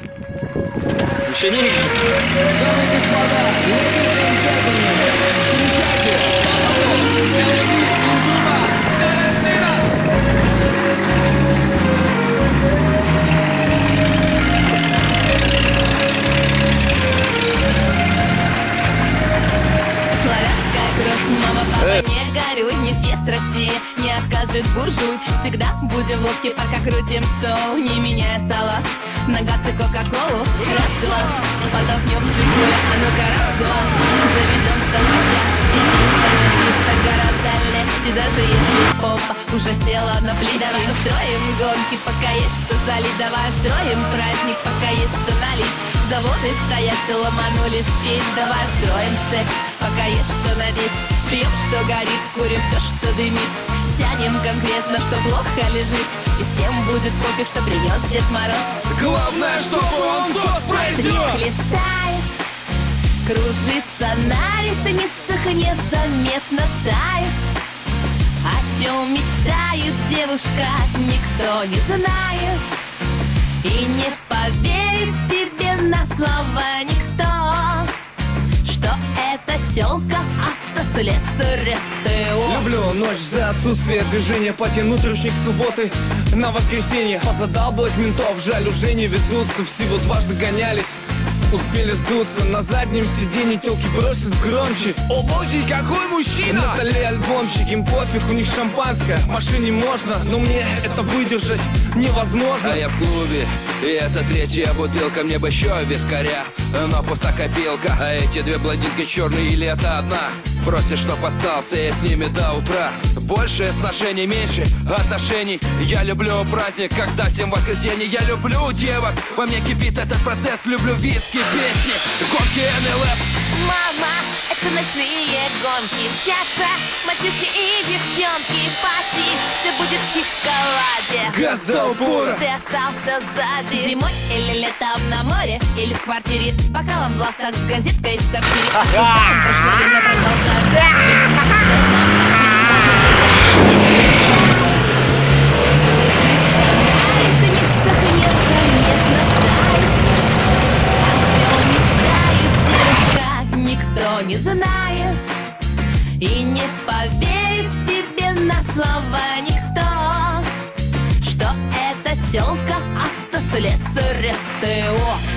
Еще не игры. Дамы и господа, ladies and gentlemen, встречайте, MC Inguma Tarantinos! Славянская кровь, мама, папа, не горюй, не съест Россия, не откажет буржуй. Всегда будем в лодке, пока крутим шоу, не меняя салат. На газ и кока-колу, раз-два, подохнем Жигуля, а ну-ка раз-два. Заведем столбача, ищем позитив, так гораздо легче, даже если попа уже села на плечи. Давай устроим гонки, пока есть что залить, давай устроим праздник, пока есть что налить. Заводы стоят, все ломанулись петь, давай устроим секс, пока есть что надеть. Пьем, что горит, курим все, что дымит. Тянем конкретно, что плохо лежит. И всем будет пофиг, что принес Дед Мороз. Главное, чтобы он тост произнес! Свет летает, кружится на ресницах, незаметно тает. О чем мечтает девушка, никто не знает. И не поверит тебе на слово никто, что это тёлка автослесарь СТО. Люблю ночь за отсутствие движения, потянуть ручник субботы на воскресенье. Позадалбывать ментов, жаль, уже не ведутся, всего дважды гонялись. Успели сдуться, на заднем сиденье тёлки бросят громче. О боже, какой мужчина! Натали альбомчик, им пофиг, у них шампанское. В машине можно, но мне это выдержать невозможно. А я в клубе, и это третья бутылка. Мне бы еще вискаря, но пуста копилка. А эти две блондинки черные или это одна? Просят, чтоб остался я с ними до утра. Больше сношений, меньше отношений. Я люблю праздник, когда 7 воскресенье. Я люблю девок, во мне кипит этот процесс. Люблю виски, песни, гонки НЛС. Мама, это ночные гонки, мчатся мальчишки и девчонки. Пати, все будет в шоколаде. Газ до упора. Ты остался сзади. Зимой или летом на море, или в квартире с бокалом в ластах, с газеткой в сортире. Прошло время, продолжаю никто не знает. И не поверит тебе на слово никто, что это тёлка автослесарь СТО.